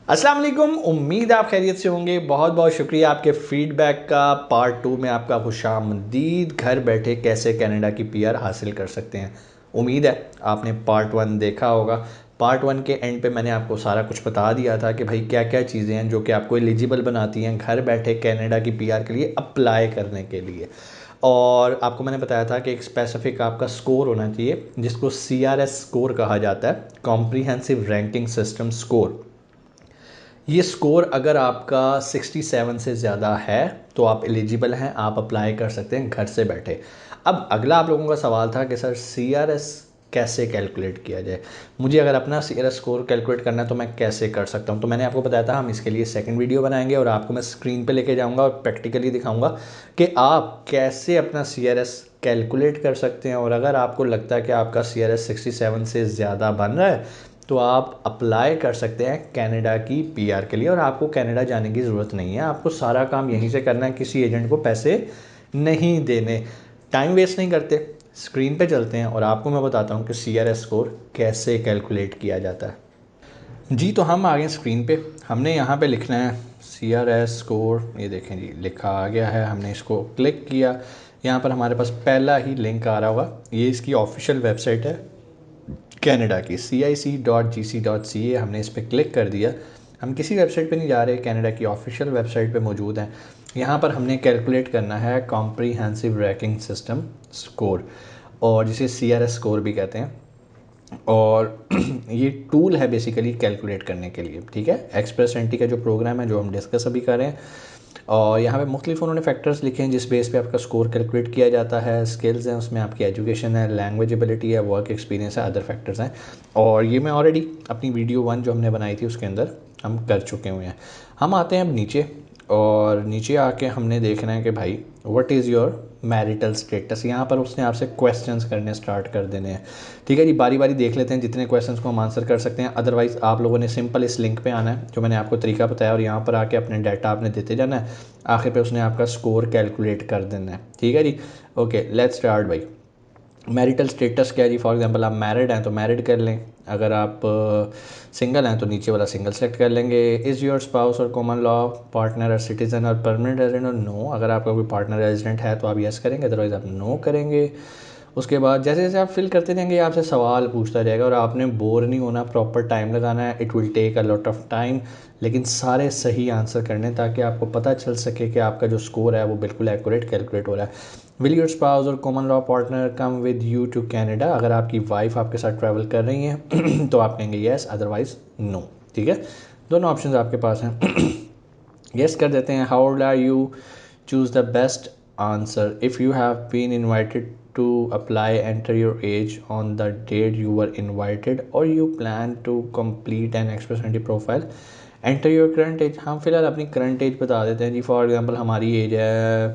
अस्सलाम वालेकुम। उम्मीद आप खैरियत से होंगे। बहुत बहुत शुक्रिया आपके फीडबैक का। पार्ट 2 में आपका खुशामदीद। घर बैठे कैसे कनाडा की पीआर हासिल कर सकते हैं। उम्मीद है आपने पार्ट 1 देखा होगा। पार्ट 1 के एंड पे मैंने आपको सारा कुछ बता दिया था कि भाई क्या क्या चीज़ें हैं जो कि आपको एलिजिबल बनाती हैं घर बैठे कनाडा की पीआर के लिए अप्लाई करने के लिए। और आपको मैंने बताया था कि एक स्पेसिफिक आपका स्कोर होना चाहिए जिसको CRS स्कोर कहा जाता है, कॉम्प्रिहेंसिव रैंकिंग सिस्टम स्कोर। ये स्कोर अगर आपका 67 से ज़्यादा है तो आप एलिजिबल हैं, आप अप्लाई कर सकते हैं घर से बैठे। अब अगला आप लोगों का सवाल था कि सर CRS कैसे कैलकुलेट किया जाए। मुझे अगर अपना CRS स्कोर कैलकुलेट करना है तो मैं कैसे कर सकता हूँ। तो मैंने आपको बताया था हम इसके लिए सेकंड वीडियो बनाएंगे और आपको मैं स्क्रीन पे लेके जाऊँगा और प्रैक्टिकली दिखाऊँगा कि आप कैसे अपना CRS कैलकुलेट कर सकते हैं। और अगर आपको लगता है कि आपका CRS 67 से ज़्यादा बन रहा है तो आप अप्लाई कर सकते हैं कनाडा की पीआर के लिए। और आपको कनाडा जाने की ज़रूरत नहीं है, आपको सारा काम यहीं से करना है, किसी एजेंट को पैसे नहीं देने। टाइम वेस्ट नहीं करते, स्क्रीन पे चलते हैं और आपको मैं बताता हूँ कि CRS स्कोर कैसे कैलकुलेट किया जाता है। जी तो हम आ गए स्क्रीन पे। हमने यहाँ पे लिखना है CRS स्कोर। ये देखें जी, लिखा आ गया है। हमने इसको क्लिक किया, यहाँ पर हमारे पास पहला ही लिंक आ रहा होगा। ये इसकी ऑफिशियल वेबसाइट है कनाडा की, cic.gc.ca। हमने इस पर क्लिक कर दिया। हम किसी वेबसाइट पे नहीं जा रहे, कनाडा की ऑफिशियल वेबसाइट पे मौजूद हैं। यहाँ पर हमने कैलकुलेट करना है कॉम्प्रिहेंसिव रैंकिंग सिस्टम स्कोर, और जिसे CRS स्कोर भी कहते हैं। और ये टूल है बेसिकली कैलकुलेट करने के लिए, ठीक है। एक्सप्रेस एंट्री का जो प्रोग्राम है जो हम डिस्कस अभी कर रहे हैं। और यहाँ पे मुख्तलिफ उन्होंने फैक्टर्स लिखे हैं जिस बेस पे आपका स्कोर कैलकुलेट किया जाता है। स्किल्स हैं, उसमें आपकी एजुकेशन है, लैंग्वेज एबिलिटी है, वर्क एक्सपीरियंस है, अदर फैक्टर्स हैं। और ये मैं ऑलरेडी अपनी वीडियो 1 जो हमने बनाई थी उसके अंदर हम कर चुके हुए हैं। हम आते हैं अब नीचे, और नीचे आके हमने देखना है कि भाई what is your marital status. यहाँ पर उसने आपसे क्वेश्चंस करने स्टार्ट कर देने हैं, ठीक है जी। बारी बारी देख लेते हैं जितने क्वेश्चंस को हम आंसर कर सकते हैं। अदरवाइज़ आप लोगों ने सिंपल इस लिंक पे आना है जो मैंने आपको तरीका बताया, और यहाँ पर आके अपने डाटा आपने देते जाना है। आखिर पे उसने आपका स्कोर कैलकुलेट कर देना है, ठीक है जी। ओके लेट्स स्टार्ट भाई। मैरिटल स्टेटस क्या है जी। फॉर एग्जांपल आप मैरिड हैं तो मैरिड कर लें, अगर आप सिंगल हैं तो नीचे वाला सिंगल सेलेक्ट कर लेंगे। इज़ योर स्पाउस और कॉमन लॉ पार्टनर और सिटीजन और परमानेंट रेजिडेंट और नो। अगर आपका कोई पार्टनर रेजिडेंट है तो आप यस करेंगे, अदरवाइज़ आप नो करेंगे। उसके बाद जैसे जैसे आप फिल करते जाएंगे आपसे सवाल पूछता जाएगा, और आपने बोर नहीं होना, प्रॉपर टाइम लगाना है। It will take a lot of time, लेकिन सारे सही आंसर करने ताकि आपको पता चल सके कि आपका जो स्कोर है वो बिल्कुल एक्यूरेट कैलकुलेट हो रहा है। विल योर स्पाउस और common law partner come with you to Canada. अगर आपकी वाइफ आपके साथ ट्रैवल कर रही हैं तो आप कहेंगे येस, अदरवाइज नो, ठीक है। दोनों ऑप्शन आपके पास हैं। येस कर देते हैं। How old are you, choose the best answer. If you have been invited to apply, enter your age on the date you were invited or you plan to complete an express entry profile, enter your current age। हम फिलहाल अपनी current as बता देते हैं जी। For example हमारी as है,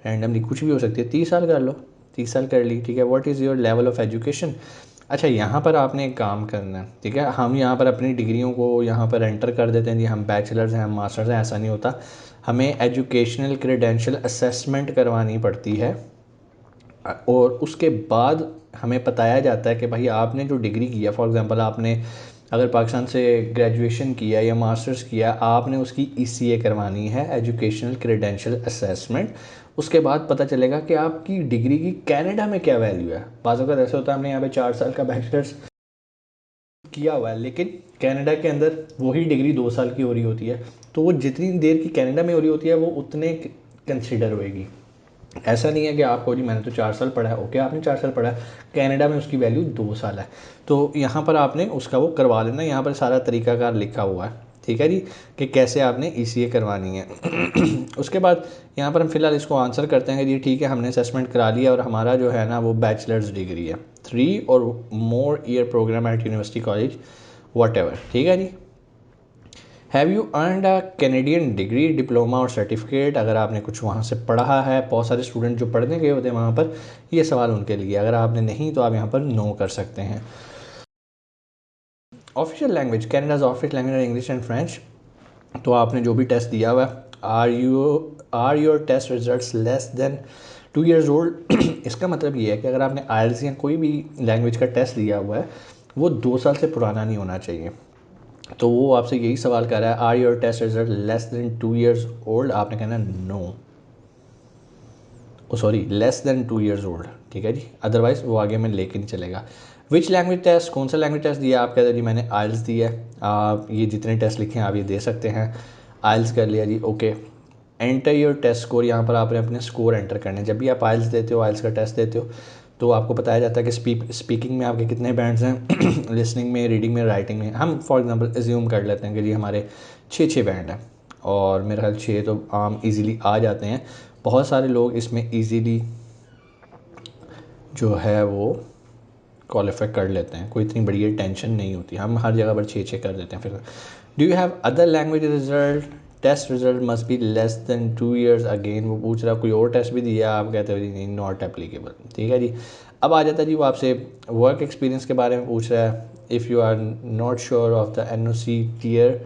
randomly कुछ भी हो सकती है, 30 साल कर लो, 30 साल कर ली, ठीक है। What is your level of education. अच्छा यहाँ पर आपने एक काम करना है, ठीक है। हम यहाँ पर अपनी डिग्रियों को यहाँ पर एंटर कर देते हैं जी। हम बैचलर्स हैं, हम मास्टर्स हैं, ऐसा नहीं होता। हमें एजुकेशनल क्रेडेंशियल असेसमेंट करवानी पड़ती है, और उसके बाद हमें बताया जाता है कि भाई आपने जो डिग्री किया, फॉर एग्जांपल आपने अगर पाकिस्तान से ग्रेजुएशन किया या मास्टर्स किया, आपने उसकी ECA करवानी है, एजुकेशनल क्रेडेंशियल असेसमेंट। उसके बाद पता चलेगा कि आपकी डिग्री की कनाडा में क्या वैल्यू है। बाज़ अगर ऐसा होता है हमने यहाँ पे 4 साल का बैचलर्स किया हुआ है, लेकिन कनाडा के अंदर वही डिग्री 2 साल की हो रही होती है, तो वो जितनी देर की कनाडा में हो रही होती है वो उतने कंसिडर होएगी। ऐसा नहीं है कि आपको जी मैंने तो 4 साल पढ़ा है, ओके आपने 4 साल पढ़ा है, कनाडा में उसकी वैल्यू 2 साल है। तो यहाँ पर आपने उसका वो करवा लेना। यहाँ पर सारा तरीकाकार लिखा हुआ है, ठीक है जी, कि कैसे आपने ECA करवानी है। उसके बाद यहाँ पर हम फिलहाल इसको आंसर करते हैं कि जी ठीक है हमने असेसमेंट करा लिया और हमारा जो है ना वो बैचलर्स डिग्री है, 3 और more year programme at university college whatever, ठीक है जी। Have you earned a Canadian degree, diploma और सर्टिफिकेट। अगर आपने कुछ वहाँ से पढ़ा है, बहुत सारे स्टूडेंट जो पढ़ने गए होते हैं वहाँ पर, ये सवाल उनके लिए। अगर आपने नहीं तो आप यहाँ पर नो कर सकते हैं। Official language, Canada's official language English and French. तो आपने जो भी टेस्ट दिया हुआ है, are your test results less than 2 years old. इसका मतलब ये है कि अगर आपने IELTS या कोई भी लैंग्वेज का टेस्ट दिया हुआ है वो 2 साल से पुराना नहीं होना चाहिए। तो वो आपसे यही सवाल कर रहा है, are your test result less than 2 years old? आपने कहना no, oh sorry, less than 2 years old, ठीक है जी, अदरवाइज़ वो आगे में लेके नहीं चलेगा। विच लैंग्वेज टेस्ट, कौन सा लैंग्वेज टेस्ट दिया? आप कहते जी मैंने आइल्स दिया है। आप ये जितने टेस्ट लिखे हैं आप ये दे सकते हैं। आइल्स कर लिया जी, okay. Enter your test score, यहाँ पर आपने अपने स्कोर एंटर करने। जब भी आप आइल्स देते हो, आइल्स का टेस्ट देते हो, तो आपको बताया जाता है कि स्पीकिंग में आपके कितने बैंड्स हैं, लिसनिंग में, रीडिंग में, राइटिंग में। हम फॉर एग्जांपल एज्यूम कर लेते हैं कि जी हमारे 6 बैंड हैं, और मेरा ख्याल 6 तो आम इजीली आ जाते हैं। बहुत सारे लोग इसमें इजीली जो है वो क्वालिफाई कर लेते हैं, कोई इतनी बड़ी टेंशन नहीं होती। हम हर जगह पर 6 कर देते हैं। फिर do you have other language result, test result must be less than 2 years। Again वो पूछ रहा कोई और टेस्ट भी दिया, आप कहते हो जी नहीं, नॉट एप्लीकेबल, ठीक है जी। अब आ जाता है जी वो आपसे वर्क एक्सपीरियंस के बारे में पूछ रहा है। If you are not sure of the NOC tier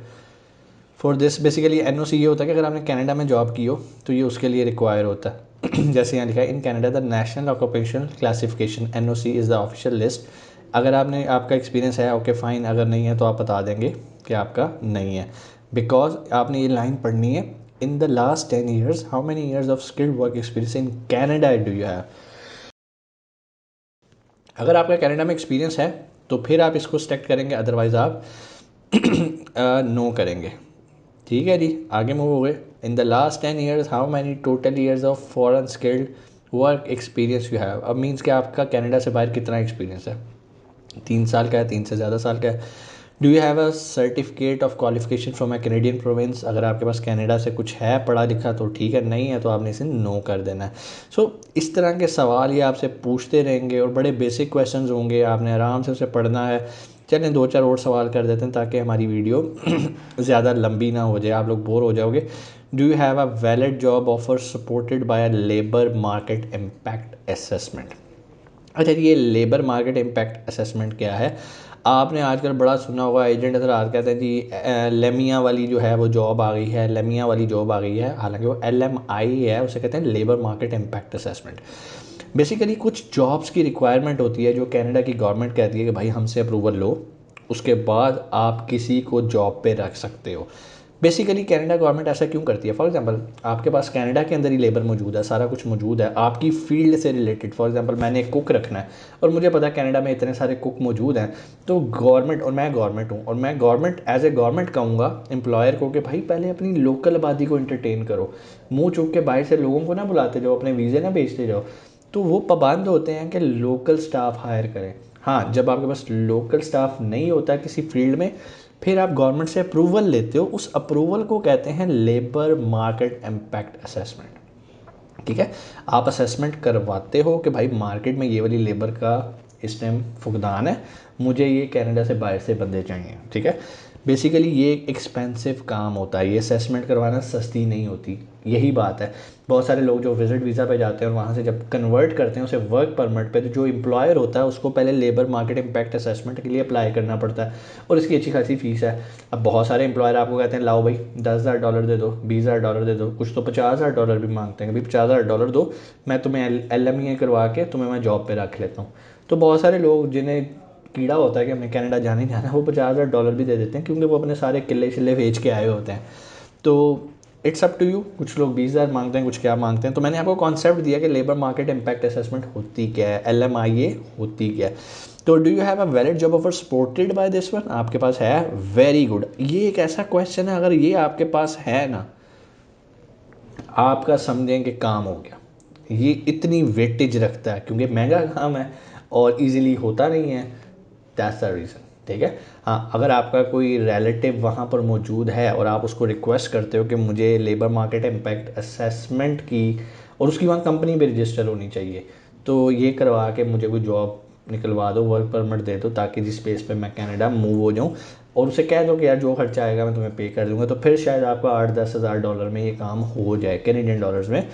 for this, basically NOC ये होता है कि अगर आपने कनाडा में जॉब की हो तो ये उसके लिए रिक्वायर होता है। जैसे यहाँ लिखा है, in Canada the national occupational classification NOC is the official list. अगर आपने, आपका एक्सपीरियंस है, ओके फाइन, अगर नहीं है तो आप बता देंगे कि आपका नहीं है, बिकॉज आपने ये लाइन पढ़नी है, in the last 10 years how many years of skilled work experience in Canada do you have. अगर आपका कनाडा में एक्सपीरियंस है तो फिर आप इसको सेलेक्ट करेंगे, अदरवाइज़ आप नो करेंगे, ठीक है जी। आगे मूव हो गए। In the last 10 years how many total years of foreign skilled work experience you have. अब मीन्स कि आपका कनाडा से बाहर कितना एक्सपीरियंस है, 3 साल का है, 3 से ज़्यादा साल का है। Do you have a certificate of qualification from a Canadian province. अगर आपके पास कनाडा से कुछ है पढ़ा लिखा तो ठीक है, नहीं है तो आपने इसे नो कर देना है। सो इस तरह के सवाल ये आपसे पूछते रहेंगे और बड़े बेसिक क्वेश्चंस होंगे, आपने आराम से उसे पढ़ना है। चलें 2-4 और सवाल कर देते हैं ताकि हमारी वीडियो ज़्यादा लंबी ना हो जाए, आप लोग बोर हो जाओगे। Do you have a valid job offer supported by a labour market impact assessment. अच्छा, ये लेबर मार्केट इम्पैक्ट असेसमेंट क्या है? आपने आजकल बड़ा सुना होगा, एजेंट हजरात कहते हैं जी लेमिया वाली जो है वो जॉब आ गई है, लेमिया वाली जॉब आ गई है, हालांकि वो LMI है, उसे कहते हैं labour market impact assessment. Basically कुछ जॉब्स की रिक्वायरमेंट होती है जो कनाडा की गवर्नमेंट कहती है कि भाई हमसे अप्रूवल लो, उसके बाद आप किसी को जॉब पे रख सकते हो। बेसिकली कनाडा गवर्नमेंट ऐसा क्यों करती है? फॉर एग्जांपल आपके पास कनाडा के अंदर ही लेबर मौजूद है, सारा कुछ मौजूद है आपकी फील्ड से रिलेटेड। फॉर एग्जांपल मैंने एक कुक रखना है और मुझे पता है कनाडा में इतने सारे कुक मौजूद हैं, तो गवर्नमेंट, और मैं गवर्नमेंट हूँ, और मैं गवर्नमेंट एज ए गवर्नमेंट कहूँगा एम्प्लॉयर को कि भाई पहले अपनी लोकल आबादी को इंटरटेन करो, मुँह चूक के बाहर से लोगों को ना बुलाते जाओ, अपने वीज़े ना भेजते जाओ। तो वो पाबंद होते हैं कि लोकल स्टाफ हायर करें। हाँ, जब आपके पास लोकल स्टाफ नहीं होता किसी फील्ड में, फिर आप गवर्नमेंट से अप्रूवल लेते हो, उस अप्रूवल को कहते हैं लेबर मार्केट इम्पैक्ट असेसमेंट, ठीक है। आप असेसमेंट करवाते हो कि भाई मार्केट में ये वाली लेबर का इस टाइम फुकदान है, मुझे ये कनाडा से बाहर से बंदे चाहिए, ठीक है। बेसिकली ये एक एक्सपेंसिव काम होता है, ये असेसमेंट करवाना सस्ती नहीं होती, यही बात है। बहुत सारे लोग जो विजिट वीज़ा पे जाते हैं और वहाँ से जब कन्वर्ट करते हैं उसे वर्क परमिट पे, तो जो एम्प्लॉयर होता है उसको पहले लेबर मार्केट इम्पैक्ट असेसमेंट के लिए अप्लाई करना पड़ता है, और इसकी अच्छी खासी फीस है। अब बहुत सारे एम्प्लॉयर आपको कहते हैं लाओ भाई $10,000 दे दो, $20,000 दे दो, कुछ तो $50,000 भी मांगते हैं कि भाई $50,000 दो, मैं तुम्हें LME करवा के तुम्हें मैं जॉब पर रख लेता हूँ। तो बहुत सारे लोग जिन्हें कीड़ा होता है कि हमें कनाडा जाने जाना है, वो $50,000 भी दे देते हैं, क्योंकि वो अपने सारे किले शिले बेच के आए होते हैं। तो इट्स अप टू यू, कुछ लोग 20,000 मांगते हैं, कुछ क्या मांगते हैं। तो मैंने आपको कॉन्सेप्ट दिया कि लेबर मार्केट इम्पैक्ट असेसमेंट होती क्या है, LMIA होती क्या है। तो do you have a valid job offer supported by this one, आपके पास है, वेरी गुड। ये एक ऐसा क्वेश्चन है, अगर ये आपके पास है ना, आपका समझें कि काम हो गया। ये इतनी वेटेज रखता है क्योंकि महंगा काम है और इजीली होता नहीं है, दैट्स द रीज़न, ठीक है। हाँ, अगर आपका कोई रिलेटिव वहाँ पर मौजूद है और आप उसको रिक्वेस्ट करते हो कि मुझे लेबर मार्केट इम्पैक्ट असेसमेंट की, और उसकी वहाँ कंपनी भी रजिस्टर होनी चाहिए, तो ये करवा के मुझे कोई जॉब निकलवा दो, वर्क परमिट दे दो, ताकि जिस बेस पे मैं कनाडा मूव हो जाऊँ, और उसे कह दो कि यार जो खर्चा आएगा मैं तुम्हें पे कर दूँगा, तो फिर शायद आपका $8-10,000 में ये काम हो जाए कैनेडियन डॉलर्स में।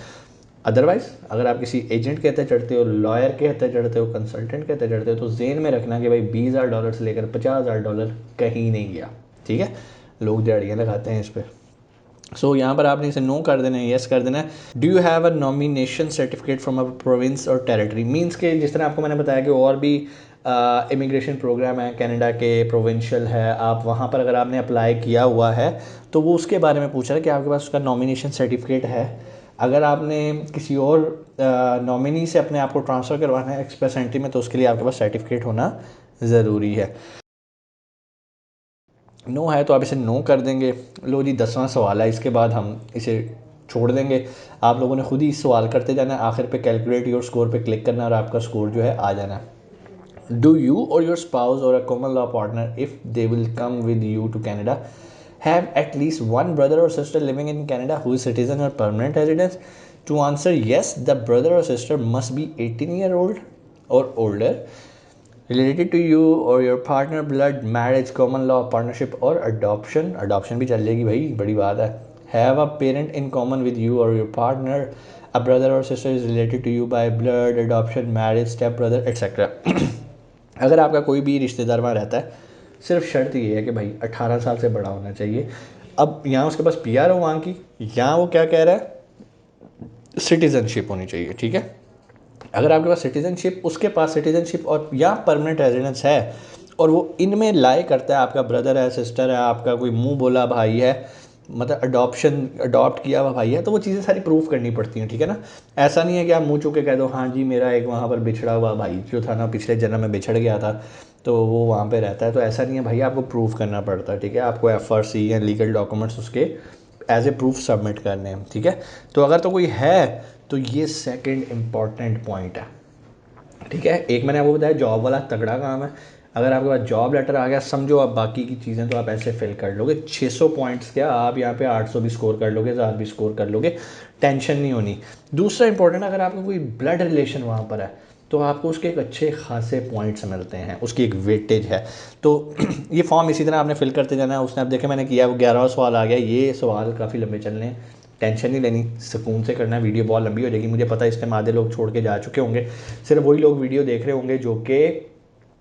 अदरवाइज़ अगर आप किसी एजेंट के हत्थे चढ़ते हो, लॉयर के हत्थे चढ़ते हो, कंसल्टेंट के हत्थे चढ़ते हो, तो जेन में रखना कि भाई $20,000 से लेकर $50,000 कहीं नहीं गया, ठीक है। लोग दिहाड़ियाँ लगाते हैं इस पर। सो यहाँ पर आपने इसे नो कर देना है, येस कर देना है। Do you have a nomination certificate from a province और टेरिटरी, मीन्स के जिस तरह आपको मैंने बताया कि और भी इमिग्रेशन प्रोग्राम है कनाडा के, प्रोविंशियल है, आप वहाँ पर अगर आपने अप्लाई किया हुआ है तो वो उसके बारे में पूछ रहा है कि आपके पास उसका नॉमिनेशन सर्टिफिकेट है। अगर आपने किसी और नॉमिनी से अपने आप को ट्रांसफ़र करवाना है एक्सप्रेस एंट्री में तो उसके लिए आपके पास सर्टिफिकेट होना ज़रूरी है। नो है तो आप इसे नो कर देंगे। लो जी 10वां सवाल है, इसके बाद हम इसे छोड़ देंगे। आप लोगों ने खुद ही सवाल करते जाना है, आखिर पे कैलकुलेट योर स्कोर पे क्लिक करना और आपका स्कोर जो है आ जाना है। Do you or your spouse or a common law partner, if they will come with you to Canada, have at least one brother or sister living in Canada who is citizen or permanent residence? To answer yes, the brother or sister must be 18-year-old or older, related to you or your partner, blood, marriage, common law, partnership or adoption. Adoption भी चल जाएगी भाई, बड़ी बात है। Have a parent in common with you or your partner. A brother or sister is related to you by blood, adoption, marriage, step brother, etc. अगर आपका कोई भी रिश्तेदार वहाँ रहता है, सिर्फ शर्त ये है कि भाई 18 साल से बड़ा होना चाहिए। अब यहाँ उसके पास पीआर हो वहाँ की, यहाँ वो क्या कह रहा है, सिटीज़नशिप होनी चाहिए, ठीक है। अगर आपके पास सिटीज़नशिप, उसके पास सिटीज़नशिप और या परमानेंट रेजिडेंस है और वो इनमें लाई करता है, आपका ब्रदर है, सिस्टर है, आपका कोई मुंह बोला भाई है, मतलब अडॉप्ट किया हुआ भाई है, तो वो चीज़ें सारी प्रूफ करनी पड़ती हैं, ठीक है ना। ऐसा नहीं है कि आप मुँह चूक के कह दो हाँ जी मेरा एक वहाँ पर बिछड़ा हुआ भाई जो था ना, पिछले जन्म में बिछड़ गया था तो वो वहाँ पे रहता है, तो ऐसा नहीं है भाई, आपको प्रूफ करना पड़ता है, ठीक है। आपको एफआरसी या लीगल डॉक्यूमेंट्स उसके एज ए प्रूफ सबमिट करने हैं, ठीक है। तो अगर तो कोई है तो ये सेकंड इम्पॉर्टेंट पॉइंट है, ठीक है। एक मैंने आपको बताया जॉब वाला तगड़ा काम है। अगर आपके पास जॉब लेटर आ गया, समझो आप बाकी की चीज़ें तो आप ऐसे फिल कर लोगे। 600 पॉइंट्स क्या, आप यहाँ पे 800 भी स्कोर कर लोगे, 1000 भी स्कोर कर लोगे, टेंशन नहीं होनी। दूसरा इंपॉर्टेंट, अगर आपका कोई ब्लड रिलेशन वहाँ पर है तो आपको उसके एक अच्छे खासे पॉइंट्स मिलते हैं, उसकी एक वेटेज है। तो ये फॉर्म इसी तरह आपने फिल करते जाना है। उसने आप देखे मैंने किया, वो 11वां सवाल आ गया। ये सवाल काफ़ी लंबे चलने हैं, टेंशन नहीं लेनी, सुकून से करना है। वीडियो बहुत लंबी हो जाएगी, मुझे पता है इस टाइम आधे लोग छोड़ के जा चुके होंगे, सिर्फ वही लोग वीडियो देख रहे होंगे जो कि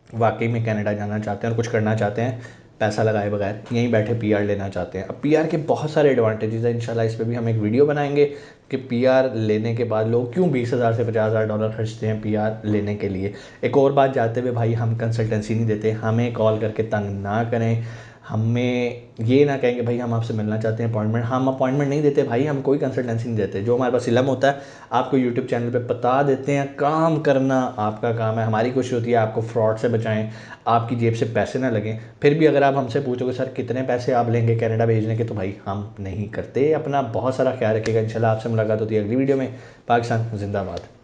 वाकई में कनाडा जाना चाहते हैं और कुछ करना चाहते हैं पैसा लगाए बगैर, यहीं बैठे पीआर लेना चाहते हैं। अब पीआर के बहुत सारे एडवांटेजेस हैं, इंशाल्लाह इस पर भी हम एक वीडियो बनाएंगे कि पीआर लेने के बाद लोग क्यों 20,000 से 50,000 डॉलर खर्चते हैं पीआर लेने के लिए। एक और बात जाते हुए भाई, हम कंसल्टेंसी नहीं देते, हमें कॉल करके तंग ना करें, हमें ये ना कहेंगे भाई हम आपसे मिलना चाहते हैं अपॉइंटमेंट, हम अपॉइंटमेंट नहीं देते भाई, हम कोई कंसल्टेंसी नहीं देते। जो हमारे पास इल्म होता है आपको यूट्यूब चैनल पे बता देते हैं, काम करना आपका काम है। हमारी कोशिश होती है आपको फ्रॉड से बचाएं, आपकी जेब से पैसे ना लगें। फिर भी अगर आप हमसे पूछोगे सर कितने पैसे आप लेंगे कनाडा भेजने के, तो भाई हम नहीं करते। अपना बहुत सारा ख्याल रखिएगा, इंशाल्लाह आपसे मुलाकात होती है अगली वीडियो में। पाकिस्तान जिंदाबाद।